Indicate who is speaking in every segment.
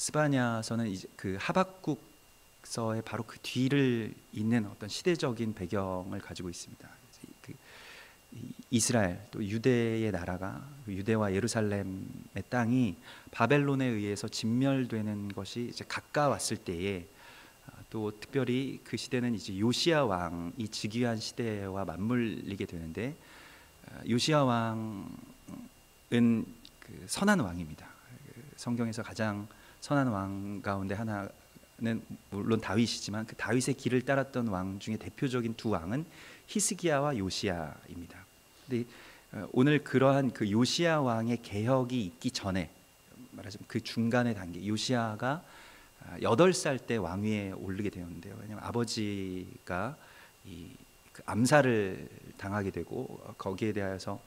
Speaker 1: 스바냐서는 이제 그 하박국서의 바로 그 뒤를 잇는 어떤 시대적인 배경을 가지고 있습니다. 그 이스라엘 또 유대의 나라가 유대와 예루살렘의 땅이 바벨론에 의해서 진멸되는 것이 이제 가까웠을 때에 또 특별히 그 시대는 이제 요시야 왕이 즉위한 시대와 맞물리게 되는데 요시야 왕은 그 선한 왕입니다. 성경에서 가장 선한 왕 가운데 하나는 물론 다윗이지만 그 다윗의 길을 따랐던 왕 중에 대표적인 두 왕은 히스기야와 요시야입니다. 근데 오늘 그러한 그 요시야 왕의 개혁이 있기 전에 말하자면 그 중간의 단계 요시야가 8살 때 왕위에 오르게 되었는데요. 왜냐하면 아버지가 그 암살을 당하게 되고 거기에 대하여서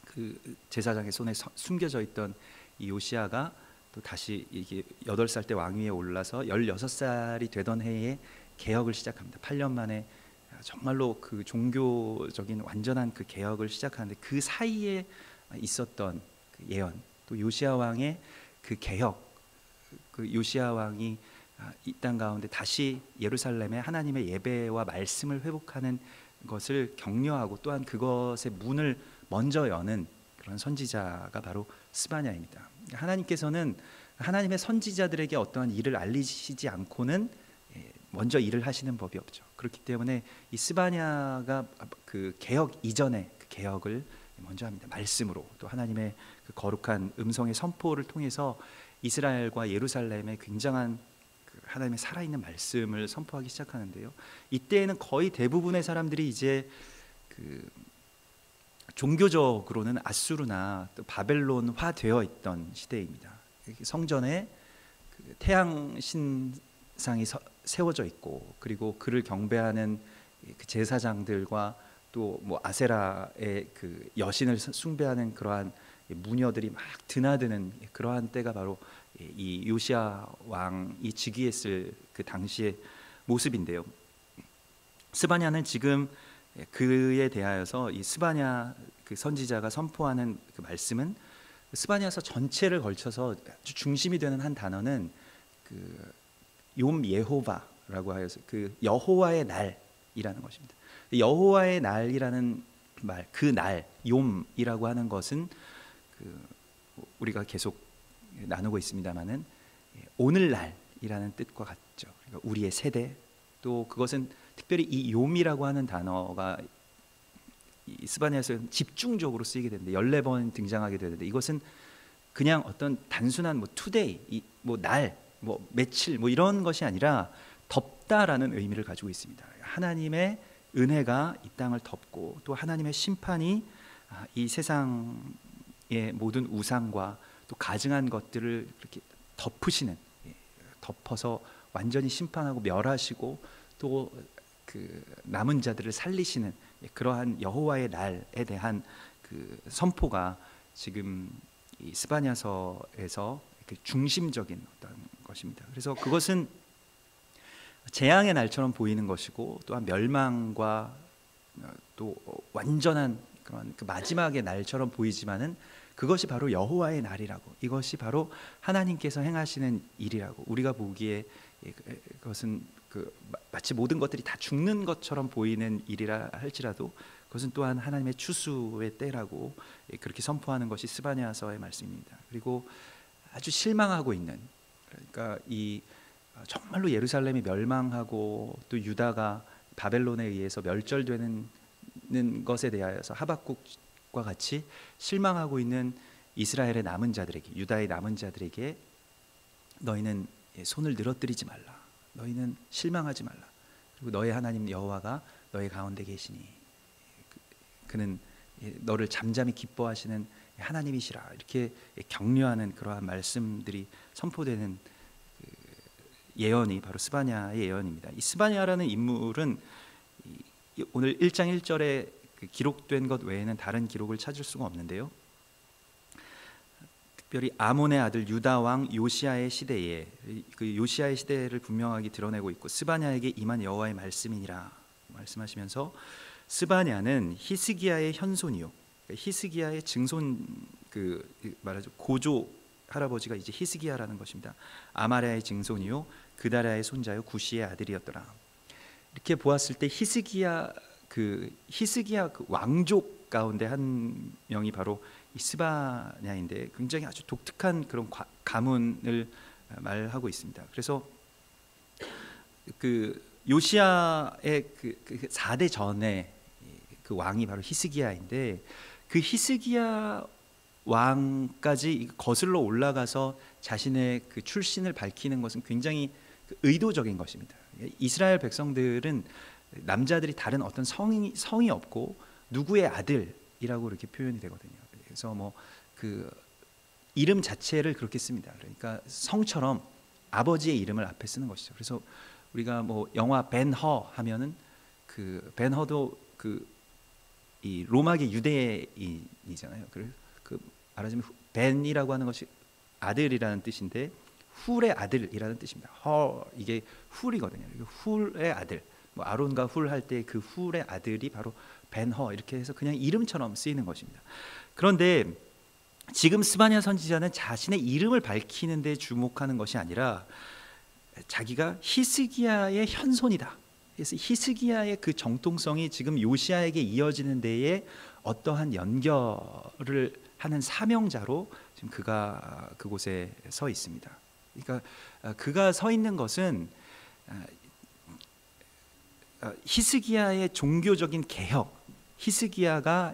Speaker 1: 그 제사장의 손에 숨겨져 있던 이 요시야가 또 다시 이게 8살 때 왕위에 올라서 16살이 되던 해에 개혁을 시작합니다. 8년 만에 정말로 그 종교적인 완전한 그 개혁을 시작하는데 그 사이에 있었던 그 예언 또 요시야 왕의 그 개혁 그 요시야 왕이 이 땅 가운데 다시 예루살렘에 하나님의 예배와 말씀을 회복하는 것을 격려하고 또한 그것의 문을 먼저 여는 그런 선지자가 바로 스바냐입니다. 하나님께서는 하나님의 선지자들에게 어떠한 일을 알리시지 않고는 먼저 일을 하시는 법이 없죠. 그렇기 때문에 이 스바냐가 그 개혁 이전에 그 개혁을 먼저 합니다. 말씀으로 또 하나님의 그 거룩한 음성의 선포를 통해서 이스라엘과 예루살렘에 굉장한 그 하나님의 살아있는 말씀을 선포하기 시작하는데요. 이때에는 거의 대부분의 사람들이 이제 그 종교적으로는 아수르나 또 바벨론화 되어 있던 시대입니다. 성전에 그 태양 신상이 세워져 있고 그리고 그를 경배하는 그 제사장들과 또 뭐 아세라의 그 여신을 숭배하는 그러한 무녀들이 막 드나드는 그러한 때가 바로 이 요시야 왕이 즉위했을 그 당시의 모습인데요. 스바냐는 지금 그에 대하여서 이 스바냐 그 선지자가 선포하는 그 말씀은 스바냐서 전체를 걸쳐서 아주 중심이 되는 한 단어는 그 욤 예호바라고 하여서 그 여호와의 날이라는 것입니다. 여호와의 날이라는 말, 그 날, 욤이라고 하는 것은 그 우리가 계속 나누고 있습니다만은 오늘날이라는 뜻과 같죠. 그러니까 우리의 세대 또 그것은 특별히 이 욤이라고 하는 단어가 이 스바냐에서는 집중적으로 쓰이게 되는데 14번 등장하게 되는데 이것은 그냥 어떤 단순한 뭐 투데이, 뭐 날, 뭐 며칠 뭐 이런 것이 아니라 덮다라는 의미를 가지고 있습니다. 하나님의 은혜가 이 땅을 덮고 또 하나님의 심판이 이 세상의 모든 우상과 또 가증한 것들을 이렇게 덮으시는 덮어서 완전히 심판하고 멸하시고 또 그 남은 자들을 살리시는 그러한 여호와의 날에 대한 그 선포가 지금 이 스바냐서에서 중심적인 어떤 것입니다. 그래서 그것은 재앙의 날처럼 보이는 것이고 또한 멸망과 또 완전한 그런 그 마지막의 날처럼 보이지만은 그것이 바로 여호와의 날이라고 이것이 바로 하나님께서 행하시는 일이라고 우리가 보기에 그것은 그 마치 모든 것들이 다 죽는 것처럼 보이는 일이라 할지라도 그것은 또한 하나님의 추수의 때라고 그렇게 선포하는 것이 스바냐서의 말씀입니다. 그리고 아주 실망하고 있는 그러니까 이 정말로 예루살렘이 멸망하고 또 유다가 바벨론에 의해서 멸절되는 것에 대하여서 하박국과 같이 실망하고 있는 이스라엘의 남은 자들에게 유다의 남은 자들에게 너희는 손을 늘어뜨리지 말라. 너희는 실망하지 말라. 그리고 너희 하나님 여호와가 너희 가운데 계시니 그는 너를 잠잠히 기뻐하시는 하나님이시라. 이렇게 격려하는 그러한 말씀들이 선포되는 예언이 바로 스바냐의 예언입니다. 이 스바냐라는 인물은 오늘 1장 1절에 기록된 것 외에는 다른 기록을 찾을 수가 없는데요. 특별히 아몬의 아들 유다 왕 요시야의 시대에 그 요시야의 시대를 분명하게 드러내고 있고 스바냐에게 임한 여호와의 말씀이니라 말씀하시면서 스바냐는 히스기야의 현손이요 히스기야의 증손 그 말하죠 고조 할아버지가 이제 히스기야라는 것입니다. 아마랴의 증손이요 그다랴의 손자요 구시의 아들이었더라. 이렇게 보았을 때 히스기야 그 왕족 가운데 한 명이 바로 이 스바냐인데 굉장히 아주 독특한 그런 가문을 말하고 있습니다. 그래서 그 요시야의 그 4대 전에 그 왕이 바로 히스기야인데, 그 히스기야 왕까지 거슬러 올라가서 자신의 그 출신을 밝히는 것은 굉장히 의도적인 것입니다. 이스라엘 백성들은 남자들이 다른 어떤 성이 없고 누구의 아들이라고 이렇게 표현이 되거든요. 그래서 뭐 그 이름 자체를 그렇게 씁니다. 그러니까 성처럼 아버지의 이름을 앞에 쓰는 것이죠. 그래서 우리가 뭐 영화 벤허 하면은 그 벤허도 그 이 로마계 유대인이잖아요. 그 말하자면 벤이라고 하는 것이 아들이라는 뜻인데 훌의 아들이라는 뜻입니다. 허 이게 훌이거든요. 훌의 아들. 뭐 아론과 훌 할 때 그 훌의 아들이 바로 벤허 이렇게 해서 그냥 이름처럼 쓰이는 것입니다. 그런데 지금 스바냐 선지자는 자신의 이름을 밝히는 데 주목하는 것이 아니라 자기가 히스기야의 현손이다. 그래서 히스기야의 그 정통성이 지금 요시야에게 이어지는 데에 어떠한 연결을 하는 사명자로 지금 그가 그곳에 서 있습니다. 그러니까 그가 서 있는 것은 히스기야의 종교적인 개혁, 히스기야가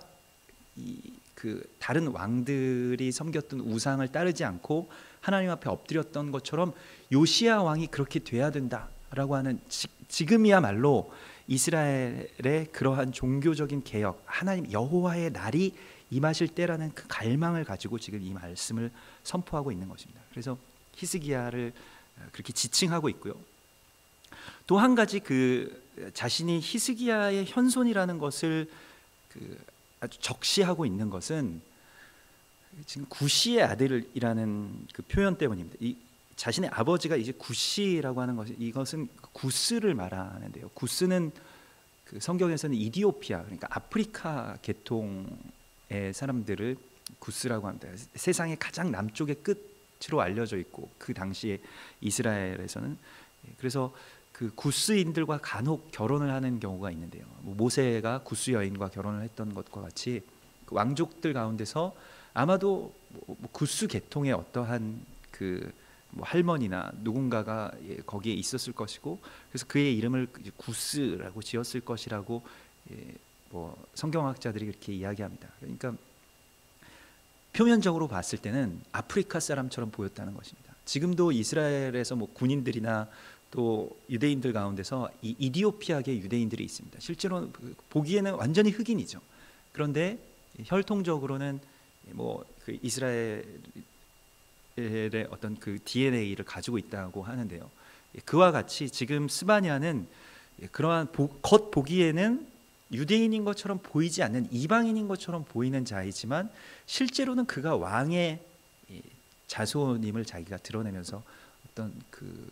Speaker 1: 그 다른 왕들이 섬겼던 우상을 따르지 않고 하나님 앞에 엎드렸던 것처럼 요시야 왕이 그렇게 돼야 된다라고 하는, 지금이야말로 이스라엘의 그러한 종교적인 개혁, 하나님 여호와의 날이 임하실 때라는 그 갈망을 가지고 지금 이 말씀을 선포하고 있는 것입니다. 그래서 히스기야를 그렇게 지칭하고 있고요. 또 한 가지 그 자신이 히스기야의 현손이라는 것을 아주 적시하고 있는 것은 지금 구시의 아들이라는 그 표현 때문입니다. 이 자신의 아버지가 이제 구시라고 하는 것이, 이것은 구스를 말하는데요. 구스는 그 성경에서는 이디오피아, 그러니까 아프리카 계통의 사람들을 구스라고 합니다. 세상의 가장 남쪽의 끝으로 알려져 있고 그 당시에 이스라엘에서는, 그래서 그 구스인들과 간혹 결혼을 하는 경우가 있는데요. 모세가 구스 여인과 결혼을 했던 것과 같이 그 왕족들 가운데서 아마도 구스 계통의 어떠한 그 할머니나 누군가가 거기에 있었을 것이고, 그래서 그의 이름을 구스라고 지었을 것이라고 뭐 성경학자들이 이렇게 이야기합니다. 그러니까 표면적으로 봤을 때는 아프리카 사람처럼 보였다는 것입니다. 지금도 이스라엘에서 뭐 군인들이나 또 유대인들 가운데서 이 이디오피아계 유대인들이 있습니다. 실제로 보기에는 완전히 흑인이죠. 그런데 혈통적으로는 뭐 그 이스라엘의 어떤 그 DNA를 가지고 있다고 하는데요. 그와 같이 지금 스바냐는 그러한 겉 보기에는 유대인인 것처럼 보이지 않는 이방인인 것처럼 보이는 자이지만 실제로는 그가 왕의 자손임을 자기가 드러내면서 어떤 그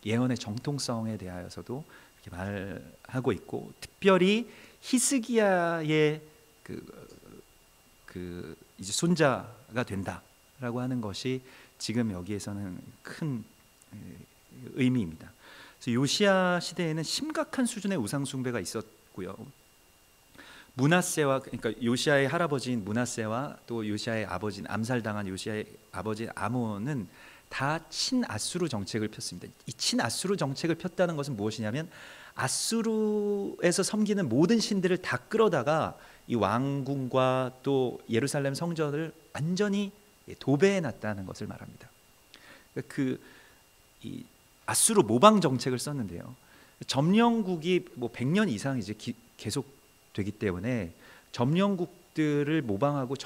Speaker 1: 예언의 정통성에 대하여서도 이렇게 말하고 있고, 특별히 히스기야의 그 이제 손자가 된다라고 하는 것이 지금 여기에서는 큰 의미입니다. 그래서 요시야 시대에는 심각한 수준의 우상 숭배가 있었고요. 므낫세와, 그러니까 요시야의 할아버지인 므낫세와 또 요시야의 아버지인, 암살당한 요시야의 아버지인 아몬은 다 친아수르 정책을 폈습니다. 이 친아수르 정책을 폈다는 것은 무엇이냐면 아수르에서 섬기는 모든 신들을 다 끌어다가 이 왕궁과 또 예루살렘 성전을 완전히 도배해 놨다는 것을 말합니다. 이 아수르 모방 정책을 썼는데요. 점령국이 뭐 100년 이상 이제 계속 되기 때문에 점령국들을 모방하고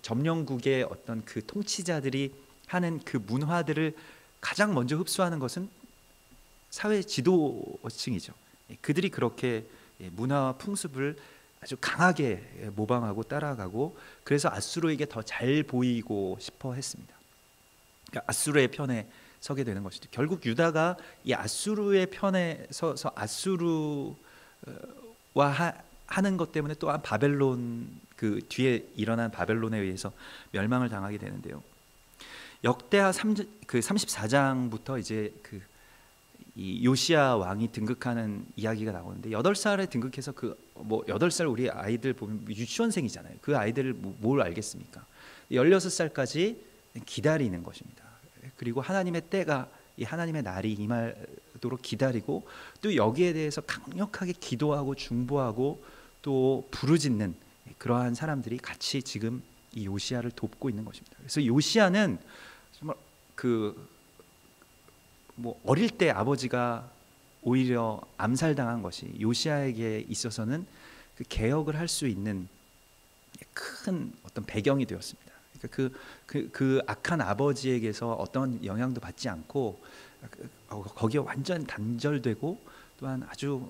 Speaker 1: 점령국의 어떤 그 통치자들이 하는 그 문화들을 가장 먼저 흡수하는 것은 사회 지도층이죠. 그들이 그렇게 문화와 풍습을 아주 강하게 모방하고 따라가고, 그래서 아수르에게 더 잘 보이고 싶어 했습니다. 그러니까 아수르의 편에 서게 되는 것이죠. 결국 유다가 이 아수르의 편에 서서 아수르와 하는 것 때문에 또한 바벨론, 그 뒤에 일어난 바벨론에 의해서 멸망을 당하게 되는데요. 역대하 34장부터 이제 이 요시야 왕이 등극하는 이야기가 나오는데 8살에 등극해서 8살 우리 아이들 보면 유치원생이잖아요. 그 아이들을 뭘 알겠습니까? 16살까지 기다리는 것입니다. 그리고 하나님의 때가 이 하나님의 날이 임하도록 기다리고 또 여기에 대해서 강력하게 기도하고 중보하고 또 부르짖는 그러한 사람들이 같이 지금 이 요시야를 돕고 있는 것입니다. 그래서 요시야는 정말 어릴 때 아버지가 오히려 암살당한 것이 요시야에게 있어서는 그 개혁을 할 수 있는 큰 어떤 배경이 되었습니다. 그러니까 그 악한 아버지에게서 어떤 영향도 받지 않고 거기에 완전 단절되고 또한 아주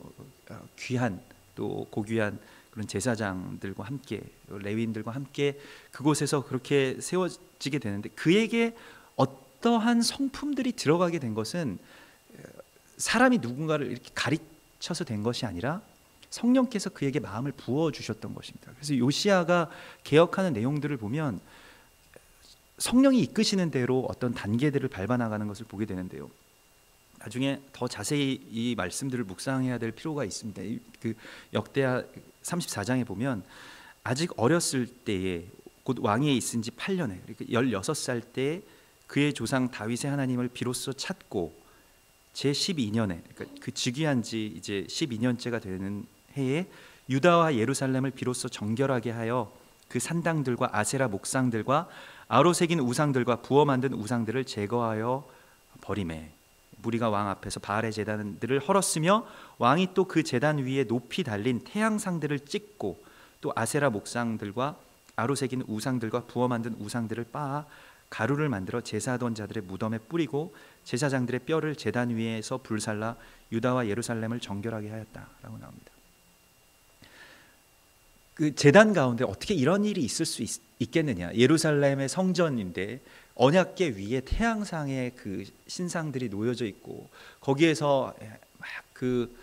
Speaker 1: 귀한 또 고귀한 그런 제사장들과 함께 레위인들과 함께 그곳에서 그렇게 세워지게 되는데 그에게 어떠한 성품들이 들어가게 된 것은 사람이 누군가를 이렇게 가르쳐서 된 것이 아니라 성령께서 그에게 마음을 부어주셨던 것입니다. 그래서 요시야가 개혁하는 내용들을 보면 성령이 이끄시는 대로 어떤 단계들을 밟아나가는 것을 보게 되는데요. 나중에 더 자세히 이 말씀들을 묵상해야 될 필요가 있습니다. 그 역대하 34장에 보면 아직 어렸을 때에 곧 왕위에 있은 지 8년에 그러니까 16살 때 그의 조상 다윗의 하나님을 비로소 찾고 제 12년에 그러니까 그 즉위한 지 이제 12년째가 되는 해에 유다와 예루살렘을 비로소 정결하게 하여 그 산당들과 아세라 목상들과 아로 새긴 우상들과 부어 만든 우상들을 제거하여 버리매 무리가 왕 앞에서 바알의 제단들을 헐었으며 왕이 또 그 제단 위에 높이 달린 태양상들을 찍고 또 아세라 목상들과 아로 새긴 우상들과 부어 만든 우상들을 빻아 가루를 만들어 제사하던 자들의 무덤에 뿌리고 제사장들의 뼈를 제단 위에서 불살라 유다와 예루살렘을 정결하게 하였다라고 나옵니다. 그 제단 가운데 어떻게 이런 일이 있을 수 있겠느냐? 예루살렘의 성전인데 언약궤 위에 태양상의 그 신상들이 놓여져 있고 거기에서 막 그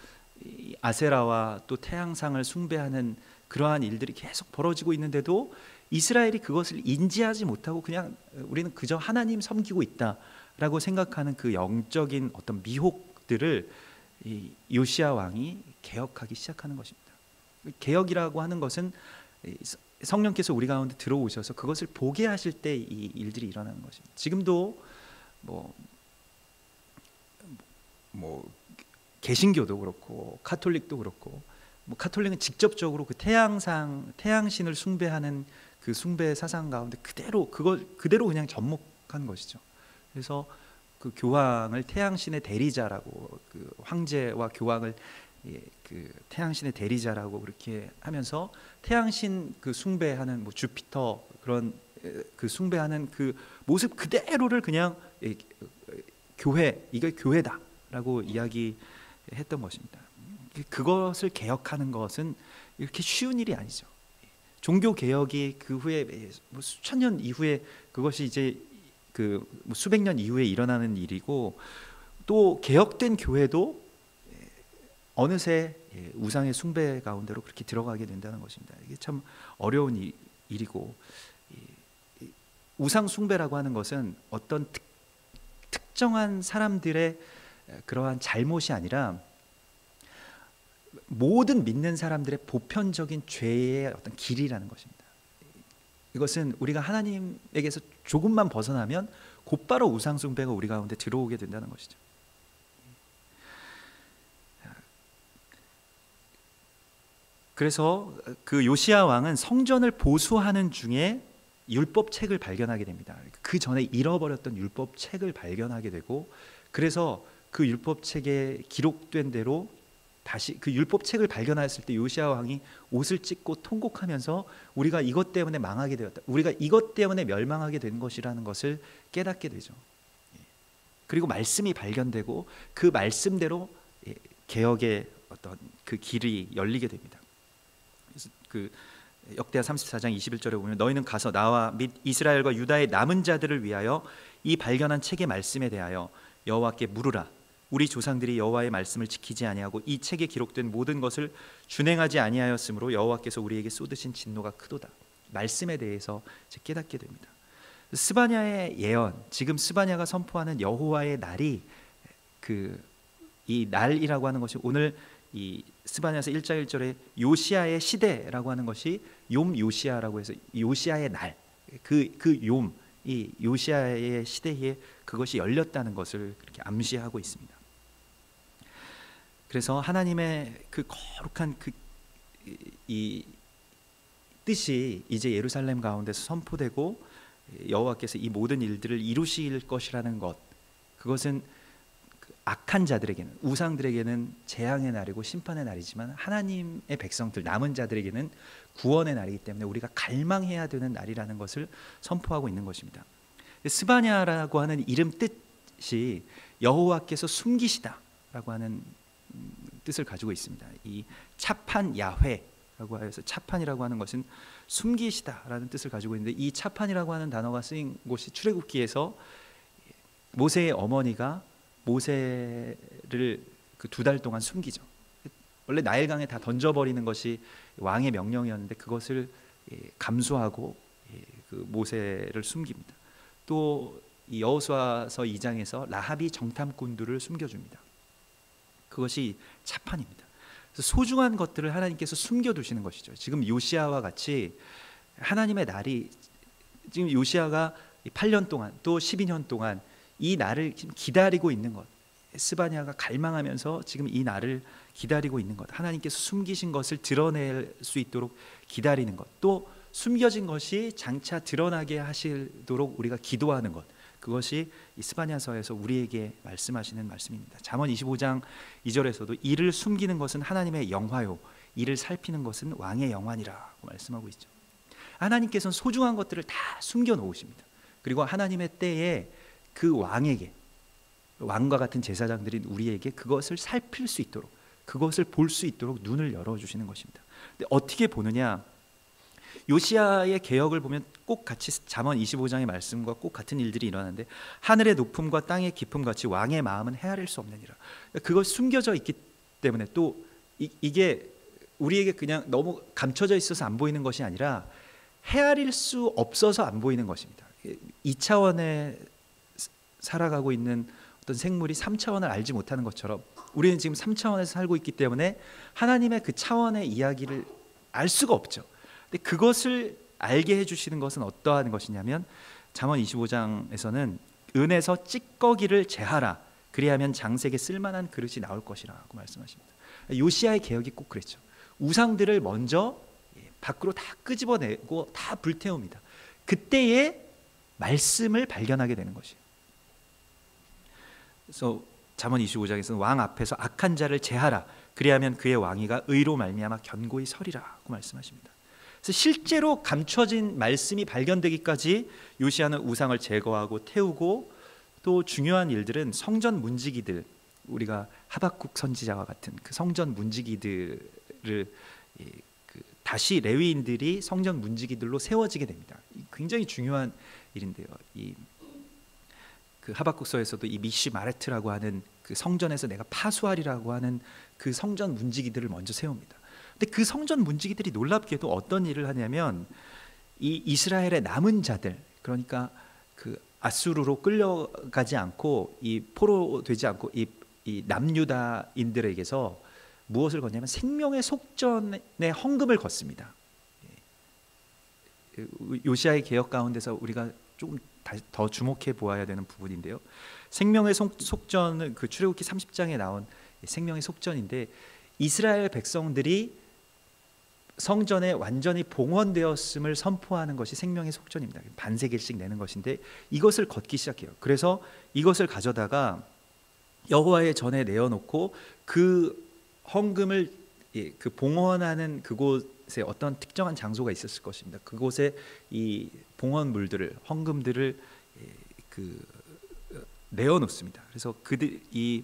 Speaker 1: 아세라와 또 태양상을 숭배하는 그러한 일들이 계속 벌어지고 있는데도 이스라엘이 그것을 인지하지 못하고 그냥 우리는 그저 하나님 섬기고 있다라고 생각하는 그 영적인 어떤 미혹들을 이 요시야 왕이 개혁하기 시작하는 것입니다. 개혁이라고 하는 것은 성령께서 우리 가운데 들어오셔서 그것을 보게 하실 때 이 일들이 일어나는 것입니다. 지금도 개신교도 그렇고 카톨릭도 그렇고 카톨릭은 직접적으로 그 태양신을 숭배하는 그 숭배 사상 가운데 그대로 그냥 접목한 것이죠. 그래서 그 교황을 태양신의 대리자라고 그 황제와 교황을 그 태양신의 대리자라고 그렇게 하면서 태양신 그 숭배하는 주피터 그런 그 숭배하는 그 모습 그대로를 그냥 이게 교회다라고 이야기했던 것입니다. 그것을 개혁하는 것은 이렇게 쉬운 일이 아니죠. 종교 개혁이 그 후에 수천 년 이후에 그것이 이제 그 수백 년 이후에 일어나는 일이고 또 개혁된 교회도 어느새 우상의 숭배 가운데로 그렇게 들어가게 된다는 것입니다. 이게 참 어려운 일이고 우상 숭배라고 하는 것은 어떤 특정한 사람들의 그러한 잘못이 아니라 모든 믿는 사람들의 보편적인 죄의 어떤 길이라는 것입니다. 이것은 우리가 하나님에게서 조금만 벗어나면 곧바로 우상 숭배가 우리 가운데 들어오게 된다는 것이죠. 그래서 그 요시야 왕은 성전을 보수하는 중에 율법책을 발견하게 됩니다. 그 전에 잃어버렸던 율법책을 발견하게 되고 그래서 그 율법책에 기록된 대로 다시 그 율법책을 발견하였을 때 요시야 왕이 옷을 찢고 통곡하면서 우리가 이것 때문에 망하게 되었다. 우리가 이것 때문에 멸망하게 된 것이라는 것을 깨닫게 되죠. 그리고 말씀이 발견되고 그 말씀대로 개혁의 어떤 그 길이 열리게 됩니다. 그래서 그 역대하 34장 21절에 보면 너희는 가서 나와 및 이스라엘과 유다의 남은 자들을 위하여 이 발견한 책의 말씀에 대하여 여호와께 물으라. 우리 조상들이 여호와의 말씀을 지키지 아니하고 이 책에 기록된 모든 것을 준행하지 아니하였으므로 여호와께서 우리에게 쏟으신 진노가 크도다. 말씀에 대해서 이제 깨닫게 됩니다. 스바냐의 예언, 지금 스바냐가 선포하는 여호와의 날이 이 날이라고 하는 것이 오늘 이 스바냐서 1장 1절에 요시아의 시대라고 하는 것이 욤 요시아라고 해서 요시아의 날, 이 요시아의 시대에 그것이 열렸다는 것을 그렇게 암시하고 있습니다. 그래서 하나님의 그 거룩한 이 뜻이 이제 예루살렘 가운데서 선포되고 여호와께서 이 모든 일들을 이루실 것이라는 것, 그것은 악한 자들에게는, 우상들에게는 재앙의 날이고 심판의 날이지만 하나님의 백성들, 남은 자들에게는 구원의 날이기 때문에 우리가 갈망해야 되는 날이라는 것을 선포하고 있는 것입니다. 스바냐라고 하는 이름 뜻이 여호와께서 숨기시다라고 하는 뜻을 가지고 있습니다. 이 차판 야훼라고 해서 차판이라고 하는 것은 숨기시다라는 뜻을 가지고 있는데, 이 차판이라고 하는 단어가 쓰인 곳이 출애굽기에서 모세의 어머니가 모세를 그 2달 동안 숨기죠. 원래 나일강에 다 던져버리는 것이 왕의 명령이었는데 그것을 감수하고 그 모세를 숨깁니다. 또 이 여호수아서 2장에서 라합이 정탐꾼들을 숨겨줍니다. 그것이 차판입니다. 그래서 소중한 것들을 하나님께서 숨겨두시는 것이죠. 지금 요시아와 같이 하나님의 날이, 지금 요시아가 8년 동안 또 12년 동안 이 날을 기다리고 있는 것, 스바냐가 갈망하면서 지금 이 날을 기다리고 있는 것, 하나님께서 숨기신 것을 드러낼 수 있도록 기다리는 것, 또 숨겨진 것이 장차 드러나게 하시도록 우리가 기도하는 것, 그것이 이 스바냐서에서 우리에게 말씀하시는 말씀입니다. 잠언 25장 2절에서도 이를 숨기는 것은 하나님의 영화요, 이를 살피는 것은 왕의 영환이라고 말씀하고 있죠. 하나님께서는 소중한 것들을 다 숨겨 놓으십니다. 그리고 하나님의 때에 그 왕에게, 왕과 같은 제사장들인 우리에게 그것을 살필 수 있도록, 그것을 볼 수 있도록 눈을 열어주시는 것입니다. 근데 어떻게 보느냐, 요시아의 개혁을 보면 꼭 같이 잠언 25장의 말씀과 꼭 같은 일들이 일어나는데, 하늘의 높음과 땅의 깊음 같이 왕의 마음은 헤아릴 수 없느니라. 그것이 숨겨져 있기 때문에, 또 이게 우리에게 그냥 너무 감춰져 있어서 안 보이는 것이 아니라 헤아릴 수 없어서 안 보이는 것입니다. 2차원에 살아가고 있는 어떤 생물이 3차원을 알지 못하는 것처럼 우리는 지금 3차원에서 살고 있기 때문에 하나님의 그 차원의 이야기를 알 수가 없죠. 근데 그것을 알게 해주시는 것은 어떠한 것이냐면, 잠언 25장에서는 은에서 찌꺼기를 제하라, 그리하면 장색에 쓸만한 그릇이 나올 것이라고 말씀하십니다. 요시아의 개혁이 꼭 그랬죠. 우상들을 먼저 밖으로 다 끄집어내고 다 불태웁니다. 그때에 말씀을 발견하게 되는 것이에요. 그래서 잠언 25장에서는 왕 앞에서 악한 자를 제하라, 그리하면 그의 왕위가 의로 말미암아 견고히 서리라고 말씀하십니다. 그래서 실제로 감춰진 말씀이 발견되기까지 요시아는 우상을 제거하고 태우고, 또 중요한 일들은 성전 문지기들, 우리가 하박국 선지자와 같은 그 성전 문지기들을 다시 레위인들이 성전 문지기들로 세워지게 됩니다. 굉장히 중요한 일인데요. 그 하박국서에서도 이 미시 마레트라고 하는 그 성전에서 내가 파수하리라고 하는 그 성전 문지기들을 먼저 세웁니다. 근데 그 성전 문지기들이 놀랍게도 어떤 일을 하냐면, 이 이스라엘의 남은 자들, 그러니까 그 아수르로 끌려가지 않고 이 포로되지 않고 이 남유다인들에게서 무엇을 걷냐면 생명의 속전의 헌금을 걷습니다. 요시아의 개혁 가운데서 우리가 조금 더 주목해 보아야 되는 부분인데요. 생명의 속전은 그 출애굽기 30장에 나온 생명의 속전인데, 이스라엘 백성들이 성전에 완전히 봉헌되었음을 선포하는 것이 생명의 속전입니다. 반세겔씩 내는 것인데 이것을 걷기 시작해요. 그래서 이것을 가져다가 여호와의 전에 내어놓고 그 헌금을 그 봉헌하는 그곳에 어떤 특정한 장소가 있었을 것입니다. 그곳에 이 봉헌물들을, 헌금들을 내어놓습니다. 그래서 이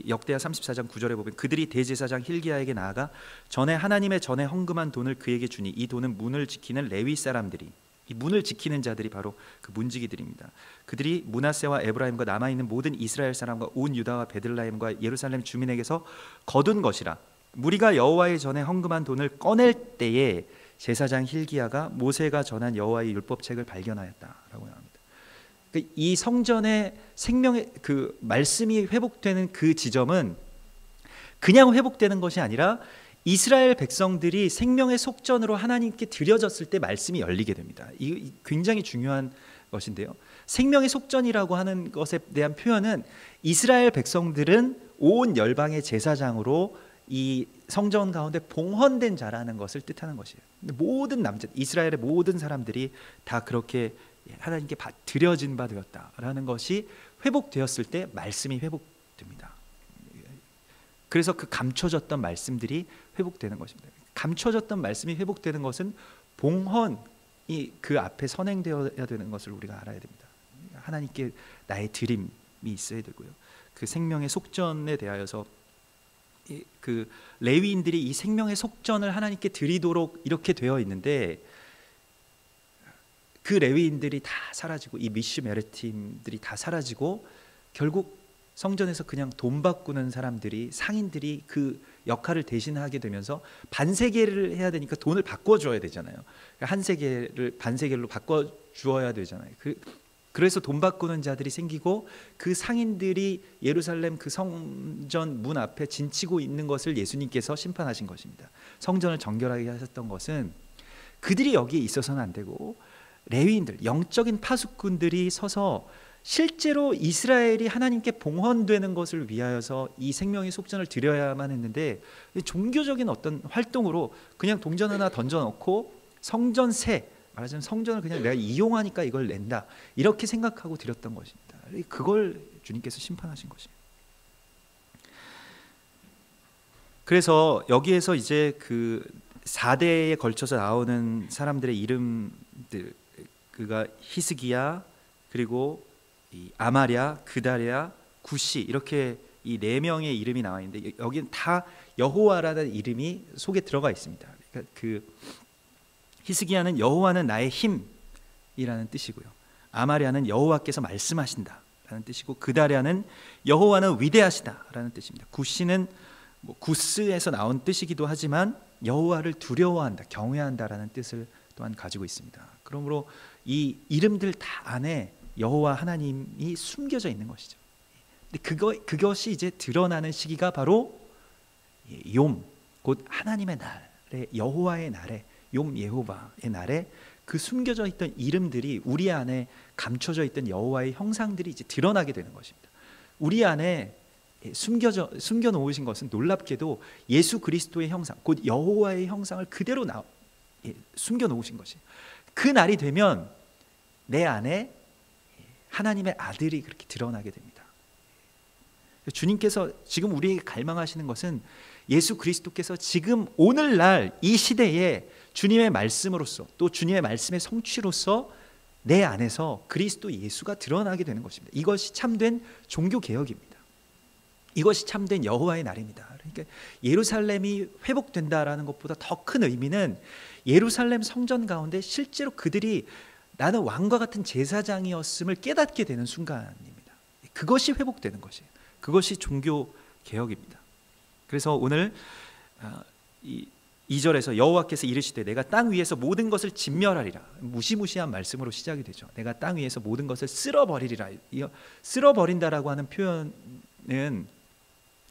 Speaker 1: 역대하 34장 9절에 보면, 그들이 대제사장 hil기야에게 나아가 전에 하나님의 전에 헌금한 돈을 그에게 주니 이 돈은 문을 지키는 레위 사람들이, 이 문을 지키는 자들이 바로 그 문지기들입니다. 그들이 므낫세와 에브라임과 남아있는 모든 이스라엘 사람과 온 유다와 베들레헴과 예루살렘 주민에게서 거둔 것이라. 무리가 여호와의 전에 헌금한 돈을 꺼낼 때에 제사장 hil기야가 모세가 전한 여호와의 율법책을 발견하였다라고 합니다. 이 성전의 생명의 그 말씀이 회복되는 그 지점은 그냥 회복되는 것이 아니라 이스라엘 백성들이 생명의 속전으로 하나님께 드려졌을 때 말씀이 열리게 됩니다. 이 굉장히 중요한 것인데요. 생명의 속전이라고 하는 것에 대한 표현은 이스라엘 백성들은 온 열방의 제사장으로 이 성전 가운데 봉헌된 자라는 것을 뜻하는 것이에요. 모든 남자, 이스라엘의 모든 사람들이 다 그렇게 하나님께 드려진 바 되었다라는 것이 회복되었을 때 말씀이 회복됩니다. 그래서 그 감춰졌던 말씀들이 회복되는 것입니다. 감춰졌던 말씀이 회복되는 것은 봉헌이 그 앞에 선행되어야 되는 것을 우리가 알아야 됩니다. 하나님께 나의 드림이 있어야 되고요. 그 생명의 속전에 대하여서 그 레위인들이 이 생명의 속전을 하나님께 드리도록 이렇게 되어 있는데 그 레위인들이 다 사라지고 이 미슈 메르팀들이 다 사라지고 결국 성전에서 그냥 돈 바꾸는 사람들이 상인들이 그 역할을 대신하게 되면서 반세겔을 해야 되니까 돈을 바꿔줘야 되잖아요. 한 세겔을 반세겔로 바꿔주어야 되잖아요. 그래서 돈 바꾸는 자들이 생기고 그 상인들이 예루살렘 그 성전 문 앞에 진치고 있는 것을 예수님께서 심판하신 것입니다. 성전을 정결하게 하셨던 것은 그들이 여기에 있어서는 안 되고 레위인들, 영적인 파수꾼들이 서서 실제로 이스라엘이 하나님께 봉헌되는 것을 위하여서 이 생명의 속전을 드려야만 했는데 종교적인 어떤 활동으로 그냥 동전 하나 던져놓고 성전세, 말하자면 성전을 그냥 내가 이용하니까 이걸 낸다 이렇게 생각하고 드렸던 것입니다. 그걸 주님께서 심판하신 것입니다. 그래서 여기에서 이제 그 4대에 걸쳐서 나오는 사람들의 이름들, 그가 히스기야, 그리고 이 아마랴, 그다랴, 구시 이렇게 이 4명의 이름이 나와 있는데 여기는 다 여호와라는 이름이 속에 들어가 있습니다. 그러니까 그 히스기야는 여호와는 나의 힘이라는 뜻이고요. 아마랴는 여호와께서 말씀하신다라는 뜻이고 그다랴는 여호와는 위대하시다라는 뜻입니다. 구시는 뭐 구스에서 나온 뜻이기도 하지만 여호와를 두려워한다, 경외한다라는 뜻을 또한 가지고 있습니다. 그러므로 이 이름들 다 안에 여호와 하나님이 숨겨져 있는 것이죠. 근데 그것이 이제 드러나는 시기가 바로 욤, 곧 하나님의 날에, 여호와의 날에, 욤 예호바의 날에 그 숨겨져 있던 이름들이 우리 안에 감춰져 있던 여호와의 형상들이 이제 드러나게 되는 것입니다. 우리 안에 숨겨 놓으신 것은 놀랍게도 예수 그리스도의 형상, 곧 여호와의 형상을 그대로 숨겨 놓으신 것이에요. 그 날이 되면 내 안에 하나님의 아들이 그렇게 드러나게 됩니다. 주님께서 지금 우리에게 갈망하시는 것은 예수 그리스도께서 지금 오늘날 이 시대에 주님의 말씀으로서 또 주님의 말씀의 성취로서 내 안에서 그리스도 예수가 드러나게 되는 것입니다. 이것이 참된 종교개혁입니다. 이것이 참된 여호와의 날입니다. 그러니까 예루살렘이 회복된다라는 것보다 더 큰 의미는 예루살렘 성전 가운데 실제로 그들이 나는 왕과 같은 제사장이었음을 깨닫게 되는 순간입니다. 그것이 회복되는 것이에요. 그것이 종교개혁입니다. 그래서 오늘 2절에서 여호와께서 이르시되 내가 땅 위에서 모든 것을 진멸하리라. 무시무시한 말씀으로 시작이 되죠. 내가 땅 위에서 모든 것을 쓸어버리리라. 쓸어버린다라고 하는 표현은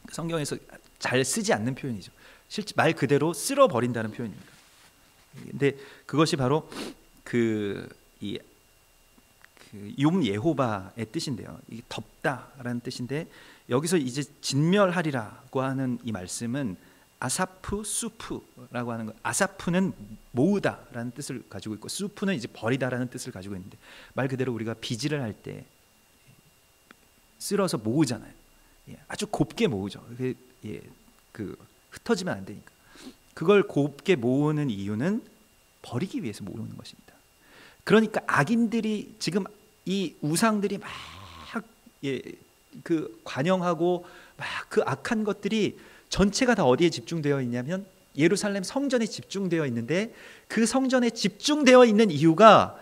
Speaker 1: 성경에서 잘 쓰지 않는 표현이죠. 실제 말 그대로 쓸어버린다는 표현입니다. 근데 그것이 바로 욤 예호바의 뜻인데요. 이게 덮다라는 뜻인데 여기서 이제 진멸하리라고 하는 이 말씀은 아사프 수프라고 하는 것. 아사프는 모으다라는 뜻을 가지고 있고 수프는 이제 버리다라는 뜻을 가지고 있는데 말 그대로 우리가 비질을 할 때 쓸어서 모으잖아요. 아주 곱게 모으죠. 흩어지면 안 되니까. 그걸 곱게 모으는 이유는 버리기 위해서 모으는 것입니다. 그러니까 악인들이 지금 이 우상들이 막 관영하고 막 그 악한 것들이 전체가 다 어디에 집중되어 있냐면 예루살렘 성전에 집중되어 있는데 그 성전에 집중되어 있는 이유가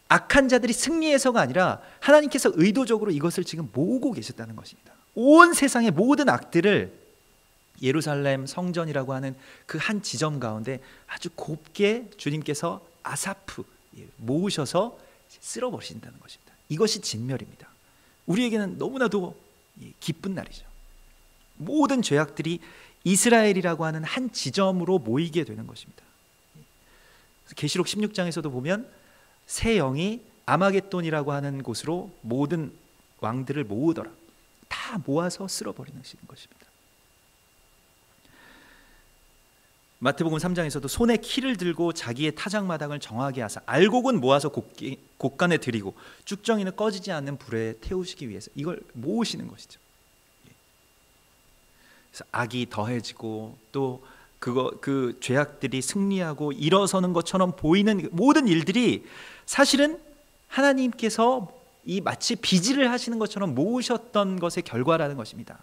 Speaker 1: 악한 자들이 승리해서가 아니라 하나님께서 의도적으로 이것을 지금 모으고 계셨다는 것입니다. 온 세상의 모든 악들을 예루살렘 성전이라고 하는 그 한 지점 가운데 아주 곱게 주님께서 아사프 모으셔서 쓸어버리신다는 것입니다. 이것이 진멸입니다. 우리에게는 너무나도 기쁜 날이죠. 모든 죄악들이 이스라엘이라고 하는 한 지점으로 모이게 되는 것입니다. 계시록 16장에서도 보면 새 영이 아마겟돈이라고 하는 곳으로 모든 왕들을 모으더라. 다 모아서 쓸어버리는 것입니다. 마태복음 3장에서도 손에 키를 들고 자기의 타작마당을 정하게 하사 알곡은 모아서 곳간에 들이고 쭉정이는 꺼지지 않는 불에 태우시기 위해서 이걸 모으시는 것이죠. 그래서 악이 더해지고 또 그 죄악들이 승리하고 일어서는 것처럼 보이는 모든 일들이 사실은 하나님께서 이 마치 비질을 하시는 것처럼 모으셨던 것의 결과라는 것입니다.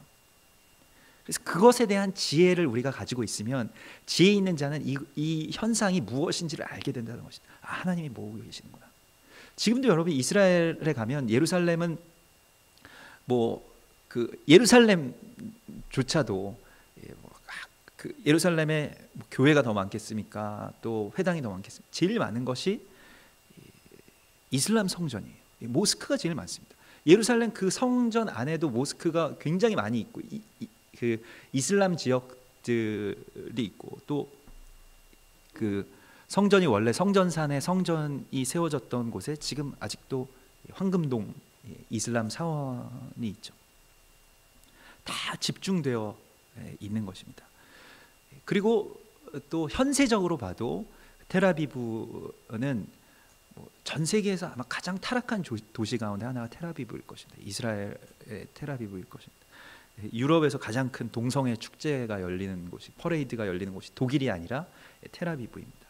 Speaker 1: 그래서 그것에 대한 지혜를 우리가 가지고 있으면 지혜 있는 자는 이 현상이 무엇인지를 알게 된다는 것입니다. 아, 하나님이 모으고 계시는구나. 지금도 여러분 이스라엘에 가면 예루살렘은 예루살렘조차도 예루살렘에 교회가 더 많겠습니까? 또 회당이 더 많겠습니까? 제일 많은 것이 이슬람 성전이에요. 모스크가 제일 많습니다. 예루살렘 그 성전 안에도 모스크가 굉장히 많이 있고 그 이슬람 지역들이 있고 또 그 성전이 원래 성전산에 성전이 세워졌던 곳에 지금 아직도 황금동 이슬람 사원이 있죠. 다 집중되어 있는 것입니다. 그리고 또 현세적으로 봐도 텔아비브는 전 세계에서 아마 가장 타락한 도시 가운데 하나가 텔아비브일 것입니다. 이스라엘의 텔아비브일 것입니다. 유럽에서 가장 큰 동성애 축제가 열리는 곳이 퍼레이드가 열리는 곳이 독일이 아니라 텔아비브입니다.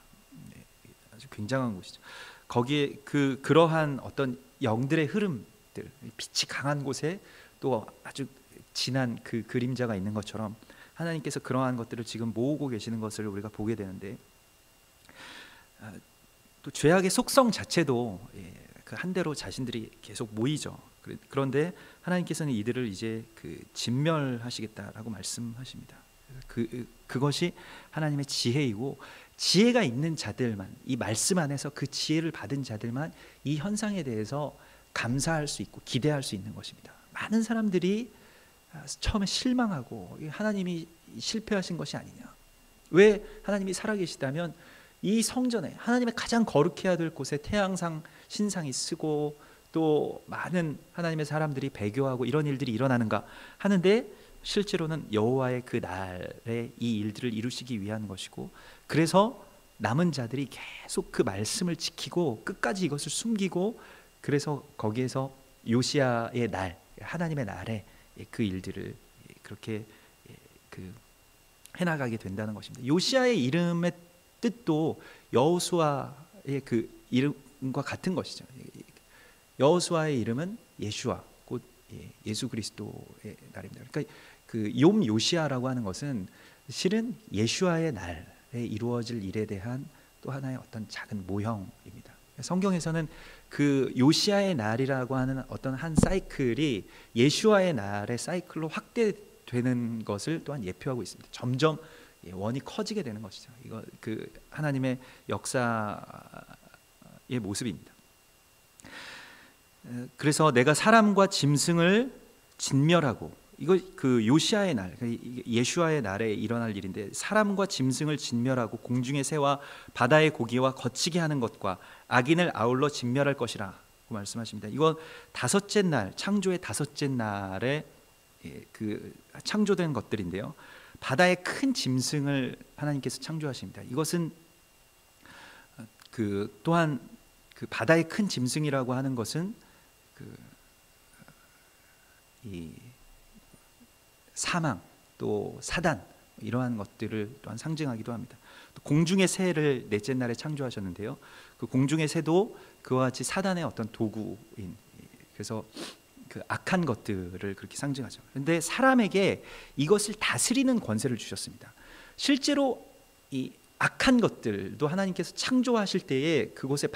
Speaker 1: 아주 굉장한 곳이죠. 거기에 그러한 어떤 영들의 흐름들, 빛이 강한 곳에 또 아주 진한 그 그림자가 있는 것처럼 하나님께서 그러한 것들을 지금 모으고 계시는 것을 우리가 보게 되는데 또 죄악의 속성 자체도 그 한대로 자신들이 계속 모이죠. 그런데 하나님께서는 이들을 이제 진멸하시겠다라고 말씀하십니다. 그것이 하나님의 지혜이고 지혜가 있는 자들만 이 말씀 안에서 그 지혜를 받은 자들만 이 현상에 대해서 감사할 수 있고 기대할 수 있는 것입니다. 많은 사람들이 처음에 실망하고 하나님이 실패하신 것이 아니냐. 왜 하나님이 살아계시다면 이 성전에 하나님의 가장 거룩해야 될 곳에 태양상 신상이 쓰고 또 많은 하나님의 사람들이 배교하고 이런 일들이 일어나는가 하는데 실제로는 여호와의 그 날에 이 일들을 이루시기 위한 것이고 그래서 남은 자들이 계속 그 말씀을 지키고 끝까지 이것을 숨기고 그래서 거기에서 요시야의 날 하나님의 날에 그 일들을 그렇게 해나가게 된다는 것입니다. 요시야의 이름의 뜻도 여호수아의 그 이름과 같은 것이죠. 여호수아의 이름은 예슈아, 곧 예수 그리스도의 날입니다. 그러니까 욤 요시야라고 하는 것은 실은 예슈아의 날에 이루어질 일에 대한 또 하나의 어떤 작은 모형입니다. 성경에서는 그 요시야의 날이라고 하는 어떤 한 사이클이 예슈아의 날의 사이클로 확대되는 것을 또한 예표하고 있습니다. 점점 원이 커지게 되는 것이죠. 이거 하나님의 역사의 모습입니다. 그래서 내가 사람과 짐승을 진멸하고 이거 요시야의 날, 예슈아의 날에 일어날 일인데 사람과 짐승을 진멸하고 공중의 새와 바다의 고기와 거치게 하는 것과 악인을 아울러 진멸할 것이라고 말씀하십니다. 이건 다섯째 날, 창조의 다섯째 날에 창조된 것들인데요. 바다의 큰 짐승을 하나님께서 창조하십니다. 이것은 또한 바다의 큰 짐승이라고 하는 것은 이 사망 또 사단 이러한 것들을 또한 상징하기도 합니다. 또 공중의 새를 넷째 날에 창조하셨는데요. 그 공중의 새도 그와 같이 사단의 어떤 도구인 그래서 악한 것들을 그렇게 상징하죠. 그런데 사람에게 이것을 다스리는 권세를 주셨습니다. 실제로 이 악한 것들도 하나님께서 창조하실 때에 그곳에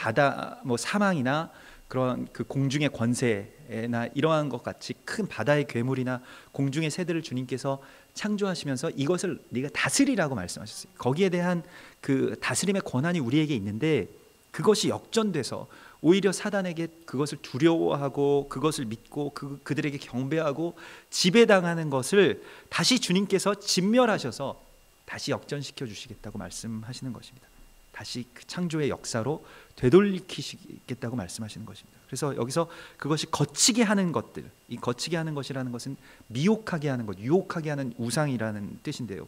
Speaker 1: 사망이나 그런 그 공중의 권세나 이러한 것 같이 큰 바다의 괴물이나 공중의 새들을 주님께서 창조하시면서 이것을 네가 다스리라고 말씀하셨어요. 거기에 대한 그 다스림의 권한이 우리에게 있는데 그것이 역전돼서 오히려 사단에게 그것을 두려워하고 그것을 믿고 그들에게 경배하고 지배당하는 것을 다시 주님께서 진멸하셔서 다시 역전시켜 주시겠다고 말씀하시는 것입니다. 다시 그 창조의 역사로 되돌리시겠다고 말씀하시는 것입니다. 그래서 여기서 그것이 거치게 하는 것들, 이 거치게 하는 것이라는 것은 미혹하게 하는 것, 유혹하게 하는 우상이라는 뜻인데요.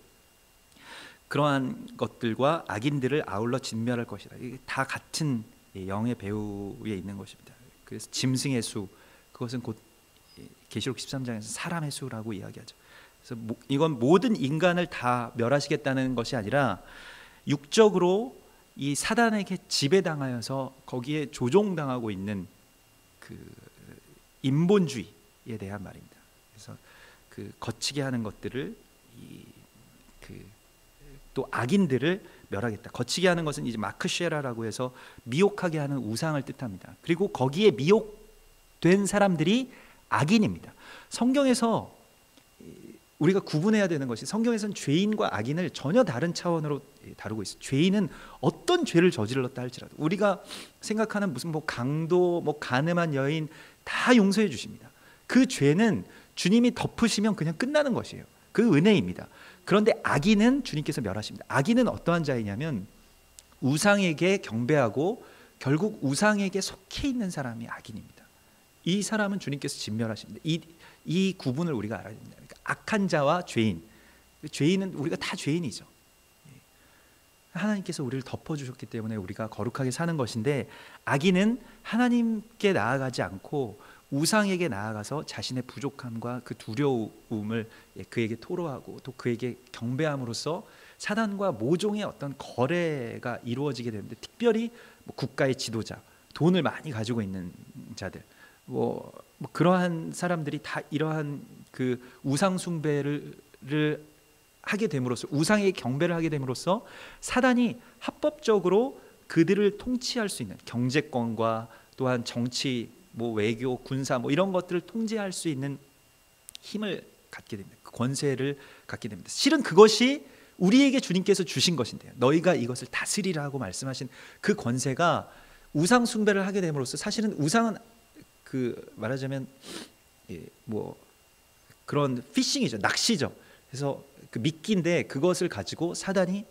Speaker 1: 그러한 것들과 악인들을 아울러 진멸할 것이다. 이게 다 같은 영의 배후에 있는 것입니다. 그래서 짐승의 수, 그것은 곧 계시록 13장에서 사람의 수라고 이야기하죠. 그래서 이건 모든 인간을 다 멸하시겠다는 것이 아니라 육적으로 이 사단에게 지배당하여서 거기에 조종당하고 있는 그 인본주의에 대한 말입니다. 그래서 그 거치게 하는 것들을 또 악인들을 멸하겠다. 거치게 하는 것은 이제 마크쉐라라고 해서 미혹하게 하는 우상을 뜻합니다. 그리고 거기에 미혹된 사람들이 악인입니다. 성경에서 우리가 구분해야 되는 것이 성경에서는 죄인과 악인을 전혀 다른 차원으로 다루고 있어요. 죄인은 어떤 죄를 저질렀다 할지라도 우리가 생각하는 무슨 뭐 강도, 뭐 간음한 여인 다 용서해 주십니다. 그 죄는 주님이 덮으시면 그냥 끝나는 것이에요. 그 은혜입니다. 그런데 악인은 주님께서 멸하십니다. 악인은 어떠한 자이냐면 우상에게 경배하고 결국 우상에게 속해 있는 사람이 악인입니다. 이 사람은 주님께서 진멸하십니다. 이 구분을 우리가 알아야 됩니다. 그러니까 악한 자와 죄인, 죄인은 우리가 다 죄인이죠. 하나님께서 우리를 덮어주셨기 때문에 우리가 거룩하게 사는 것인데 악인은 하나님께 나아가지 않고 우상에게 나아가서 자신의 부족함과 그 두려움을 그에게 토로하고 또 그에게 경배함으로써 사단과 모종의 어떤 거래가 이루어지게 되는데 특별히 뭐 국가의 지도자, 돈을 많이 가지고 있는 자들, 뭐 그러한 사람들이 다 이러한 그 우상 숭배를 하게 됨으로써 우상에게 경배를 하게 됨으로써 사단이 합법적으로 그들을 통치할 수 있는 경제권과 또한 정치, 뭐 외교, 군사 뭐 이런 것들을 통제할 수 있는 힘을 갖게 됩니다. 그 권세를 갖게 됩니다. 실은 그것이 우리에게 주님께서 주신 것인데요. 너희가 이것을 다스리라고 말씀하신 그 권세가 우상 숭배를 하게 됨으로써 사실은 우상은 그 말하자면 뭐 그런 피싱이죠, 낚시죠. 그래서 그 미끼인데 그것을 가지고 사단이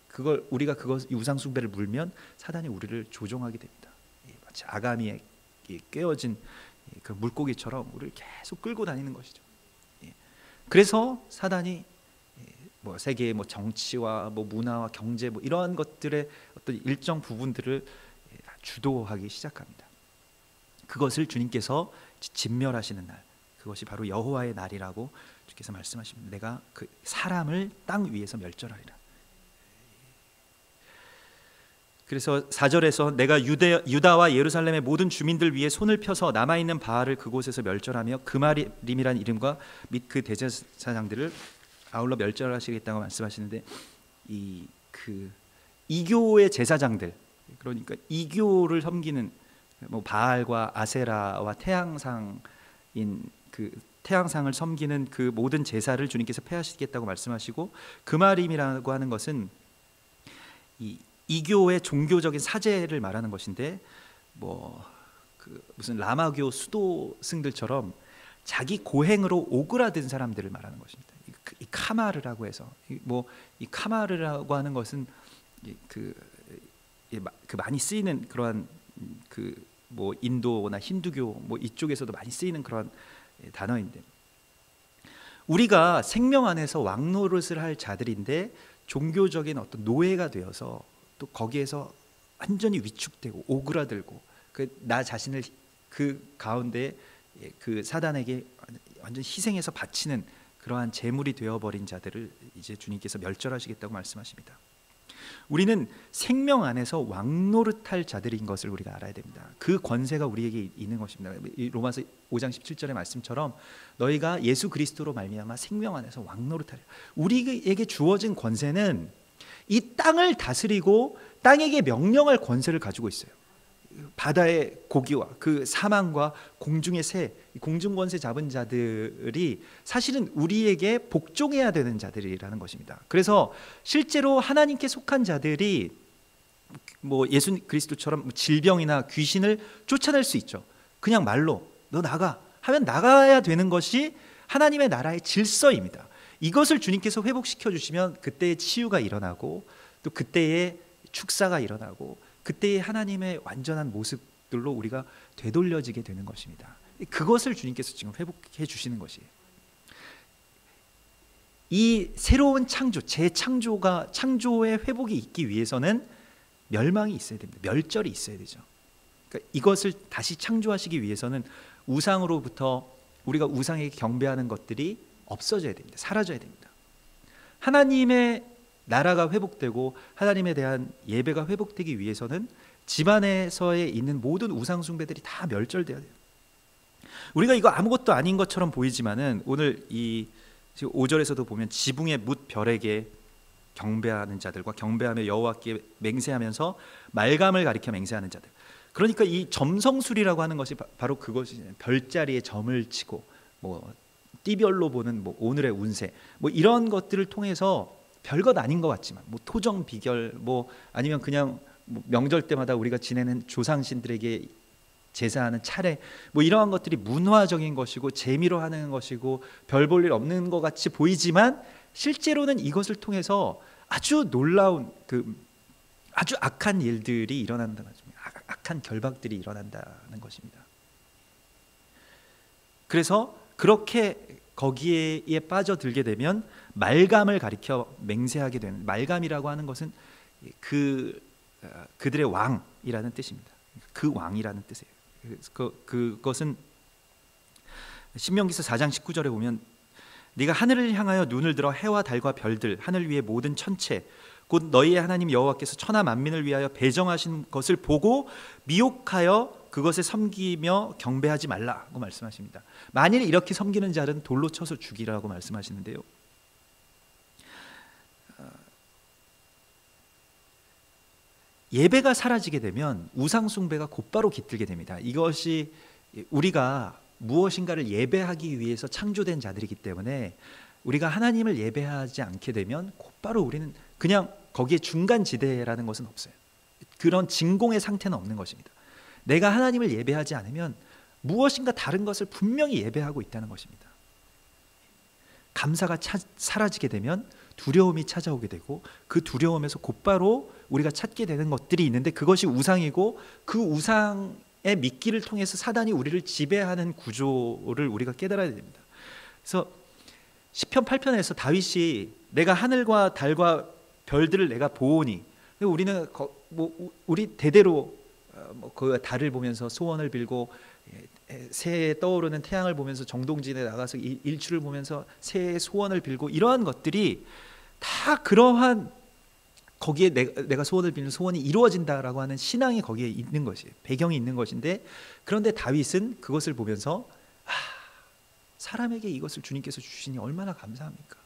Speaker 1: 그걸 우리가 그것 우상 숭배를 물면 사단이 우리를 조종하게 됩니다. 마치 아가미에 깨어진 그 물고기처럼 우리를 계속 끌고 다니는 것이죠. 그래서 사단이 뭐 세계의 뭐 정치와 뭐 문화와 경제 뭐 이러한 것들의 어떤 일정 부분들을 주도하기 시작합니다. 그것을 주님께서 진멸하시는 날, 그것이 바로 여호와의 날이라고 주께서 말씀하십니다. 내가 그 사람을 땅 위에서 멸절하리라. 그래서 4절에서 내가 유다와 예루살렘의 모든 주민들 위에 손을 펴서 남아있는 바알을 그곳에서 멸절하며 그마림이란 이름과 및 그 대제사장들을 아울러 멸절하시겠다고 말씀하시는데 그 이교의 제사장들, 그러니까 이교를 섬기는 뭐 바알과 아세라와 태양상인 그 태양상을 섬기는 그 모든 제사를 주님께서 폐하시겠다고 말씀하시고 그마림이라고 하는 것은 이교의 종교적인 사제를 말하는 것인데 뭐 그 무슨 라마교 수도승들처럼 자기 고행으로 오그라든 사람들을 말하는 것입니다. 이 카마르라고 해서 이 카마르라고 하는 것은 그 많이 쓰이는 그러한 그 뭐 인도나 힌두교 뭐 이쪽에서도 많이 쓰이는 그런 단어인데 우리가 생명 안에서 왕노릇을 할 자들인데 종교적인 어떤 노예가 되어서 또 거기에서 완전히 위축되고 오그라들고 나 자신을 그 가운데 그 사단에게 완전 희생해서 바치는 그러한 제물이 되어버린 자들을 이제 주님께서 멸절하시겠다고 말씀하십니다. 우리는 생명 안에서 왕노릇할 자들인 것을 우리가 알아야 됩니다. 그 권세가 우리에게 있는 것입니다. 로마서 5장 17절의 말씀처럼 너희가 예수 그리스도로 말미암아 생명 안에서 왕노릇하리라. 우리에게 주어진 권세는 이 땅을 다스리고 땅에게 명령할 권세를 가지고 있어요. 바다의 고기와 그 사망과 공중의 새, 공중 권세 잡은 자들이 사실은 우리에게 복종해야 되는 자들이라는 것입니다. 그래서 실제로 하나님께 속한 자들이 뭐 예수 그리스도처럼 질병이나 귀신을 쫓아낼 수 있죠. 그냥 말로 너 나가 하면 나가야 되는 것이 하나님의 나라의 질서입니다. 이것을 주님께서 회복시켜 주시면 그때의 치유가 일어나고 또 그때의 축사가 일어나고 그때의 하나님의 완전한 모습들로 우리가 되돌려지게 되는 것입니다. 그것을 주님께서 지금 회복해 주시는 것이에요. 이 새로운 창조, 창조의 회복이 있기 위해서는 멸망이 있어야 됩니다. 멸절이 있어야 되죠. 그러니까 이것을 다시 창조하시기 위해서는 우상으로부터 우리가 우상에게 경배하는 것들이 없어져야 됩니다. 사라져야 됩니다. 하나님의 나라가 회복되고 하나님에 대한 예배가 회복되기 위해서는 집안에서에 있는 모든 우상 숭배들이 다 멸절돼야 돼요. 우리가 이거 아무것도 아닌 것처럼 보이지만은 오늘 이 5절에서도 보면 지붕의 뭇 별에게 경배하는 자들과 경배하며 여호와께 맹세하면서 말감을 가리켜 맹세하는 자들. 그러니까 이 점성술이라고 하는 것이 바로 그것이 별자리에 점을 치고 뭐 띠별로 보는 뭐 오늘의 운세 뭐 이런 것들을 통해서 별것 아닌 것 같지만 뭐 토정 비결 뭐 아니면 그냥 뭐 명절 때마다 우리가 지내는 조상신들에게 제사하는 차례 뭐 이러한 것들이 문화적인 것이고 재미로 하는 것이고 별 볼 일 없는 것 같이 보이지만 실제로는 이것을 통해서 아주 놀라운 그 아주 악한 일들이 일어난다는 것입니다. 악한 결박들이 일어난다는 것입니다. 그래서 그렇게 거기에 빠져들게 되면 말감을 가리켜 맹세하게 되는, 말감이라고 하는 것은 그들의 왕이라는 뜻입니다. 그 왕이라는 뜻이에요. 그것은 신명기서 4장 19절에 보면 네가 하늘을 향하여 눈을 들어 해와 달과 별들 하늘 위의 모든 천체 곧 너희의 하나님 여호와께서 천하 만민을 위하여 배정하신 것을 보고 미혹하여 그것을 섬기며 경배하지 말라고 말씀하십니다. 만일 이렇게 섬기는 자는 돌로 쳐서 죽이라고 말씀하시는데요. 예배가 사라지게 되면 우상 숭배가 곧바로 깃들게 됩니다. 이것이 우리가 무엇인가를 예배하기 위해서 창조된 자들이기 때문에 우리가 하나님을 예배하지 않게 되면 곧바로 우리는 그냥 거기에 중간 지대라는 것은 없어요. 그런 진공의 상태는 없는 것입니다. 내가 하나님을 예배하지 않으면 무엇인가 다른 것을 분명히 예배하고 있다는 것입니다. 감사가 사라지게 되면 두려움이 찾아오게 되고 그 두려움에서 곧바로 우리가 찾게 되는 것들이 있는데 그것이 우상이고 그 우상의 미끼를 통해서 사단이 우리를 지배하는 구조를 우리가 깨달아야 됩니다. 그래서 시편 8편에서 다윗이 내가 하늘과 달과 별들을 내가 보오니 우리는 우리 대대로 그 달을 보면서 소원을 빌고 새해 떠오르는 태양을 보면서 정동진에 나가서 일출을 보면서 새해의 소원을 빌고 이러한 것들이 다 그러한 거기에 내가 소원을 빌는 소원이 이루어진다라고 하는 신앙이 거기에 있는 것이에요. 배경이 있는 것인데 그런데 다윗은 그것을 보면서 사람에게 이것을 주님께서 주시니 얼마나 감사합니까?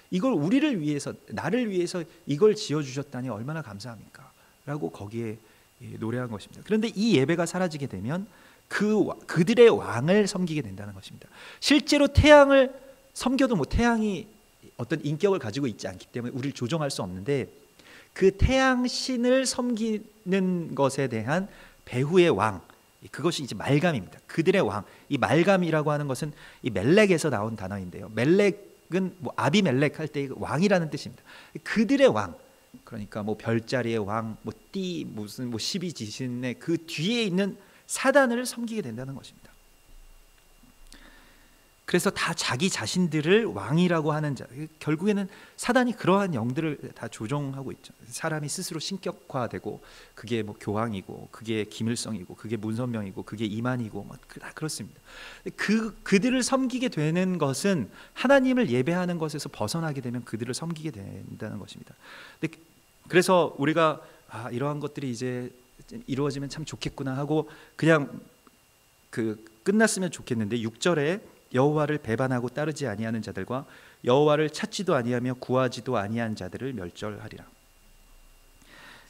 Speaker 1: 이걸 우리를 위해서 나를 위해서 이걸 지어주셨다니 얼마나 감사합니까? 라고 거기에 노래한 것입니다. 그런데 이 예배가 사라지게 되면 그들의 왕을 섬기게 된다는 것입니다. 실제로 태양을 섬겨도 뭐 태양이 어떤 인격을 가지고 있지 않기 때문에 우리를 조종할 수 없는데 그 태양신을 섬기는 것에 대한 배후의 왕, 그것이 이제 말감입니다. 그들의 왕, 이 말감이라고 하는 것은 이 멜렉에서 나온 단어인데요. 멜렉은 뭐 아비멜렉 할 때 왕이라는 뜻입니다. 그들의 왕, 그러니까 뭐 별자리의 왕, 뭐 띠 무슨 뭐 12지신의 그 뒤에 있는 사단을 섬기게 된다는 것입니다. 그래서 다 자기 자신들을 왕이라고 하는 자, 결국에는 사단이 그러한 영들을 다 조종하고 있죠. 사람이 스스로 신격화되고 그게 뭐 교황이고 그게 김일성이고 그게 문선명이고 그게 이만이고 뭐 다 그렇습니다. 그들을 섬기게 되는 것은 하나님을 예배하는 것에서 벗어나게 되면 그들을 섬기게 된다는 것입니다. 그래서 우리가 이러한 것들이 이제 이루어지면 참 좋겠구나 하고 그냥 끝났으면 좋겠는데 6절에 여호와를 배반하고 따르지 아니하는 자들과 여호와를 찾지도 아니하며 구하지도 아니한 자들을 멸절하리라.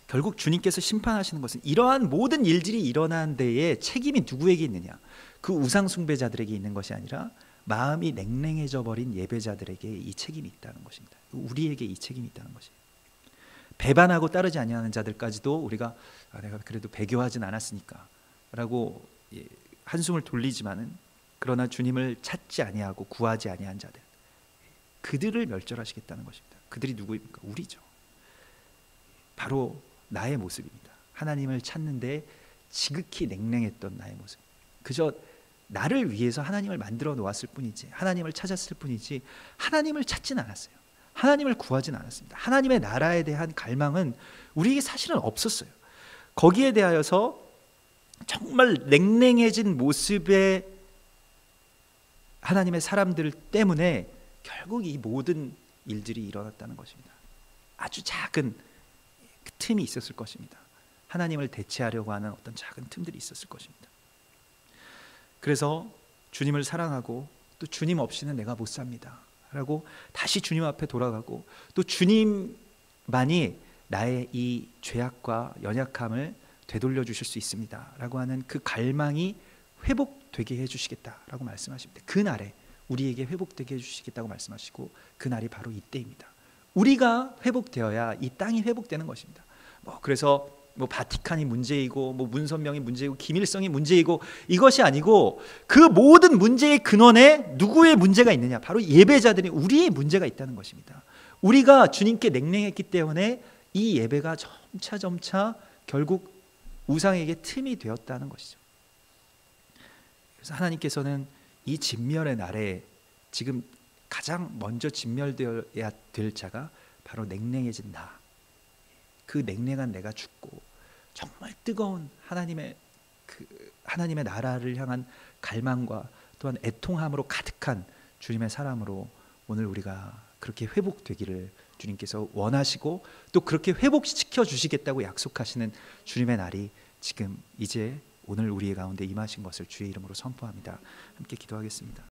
Speaker 1: 결국 주님께서 심판하시는 것은 이러한 모든 일들이 일어난 데에 책임이 누구에게 있느냐? 그 우상 숭배자들에게 있는 것이 아니라 마음이 냉랭해져 버린 예배자들에게 이 책임이 있다는 것입니다. 우리에게 이 책임이 있다는 것이에요. 배반하고 따르지 아니하는 자들까지도 우리가 내가 그래도 배교하진 않았으니까 라고 한숨을 돌리지만은, 그러나 주님을 찾지 아니하고 구하지 아니한 자들, 그들을 멸절하시겠다는 것입니다. 그들이 누구입니까? 우리죠. 바로 나의 모습입니다. 하나님을 찾는데 지극히 냉랭했던 나의 모습. 그저 나를 위해서 하나님을 만들어 놓았을 뿐이지, 하나님을 찾았을 뿐이지 하나님을 찾진 않았어요. 하나님을 구하진 않았습니다. 하나님의 나라에 대한 갈망은 우리에게 사실은 없었어요. 거기에 대하여서 정말 냉랭해진 모습의 하나님의 사람들 때문에 결국 이 모든 일들이 일어났다는 것입니다. 아주 작은 그 틈이 있었을 것입니다. 하나님을 대체하려고 하는 어떤 작은 틈들이 있었을 것입니다. 그래서 주님을 사랑하고 또 주님 없이는 내가 못 삽니다 라고 다시 주님 앞에 돌아가고, 또 주님만이 나의 이 죄악과 연약함을 되돌려 주실 수 있습니다 라고 하는 그 갈망이 회복되게 해주시겠다라고 말씀하십니다. 그날에 우리에게 회복되게 해주시겠다고 말씀하시고, 그날이 바로 이때입니다. 우리가 회복되어야 이 땅이 회복되는 것입니다. 그래서 바티칸이 문제이고 문선명이 문제이고 기밀성이 문제이고 이것이 아니고, 그 모든 문제의 근원에 누구의 문제가 있느냐? 바로 예배자들이, 우리의 문제가 있다는 것입니다. 우리가 주님께 냉랭했기 때문에 이 예배가 점차 결국 우상에게 틈이 되었다는 것이죠. 그래서 하나님께서는 이 진멸의 날에 지금 가장 먼저 진멸되어야 될 자가 바로 냉랭해진 나, 그 냉랭한 내가 죽고 정말 뜨거운 하나님의 나라를 향한 갈망과 또한 애통함으로 가득한 주님의 사람으로 오늘 우리가 그렇게 회복되기를 주님께서 원하시고, 또 그렇게 회복시켜 주시겠다고 약속하시는 주님의 날이 지금 이제 오늘 우리의 가운데 임하신 것을 주의 이름으로 선포합니다. 함께 기도하겠습니다.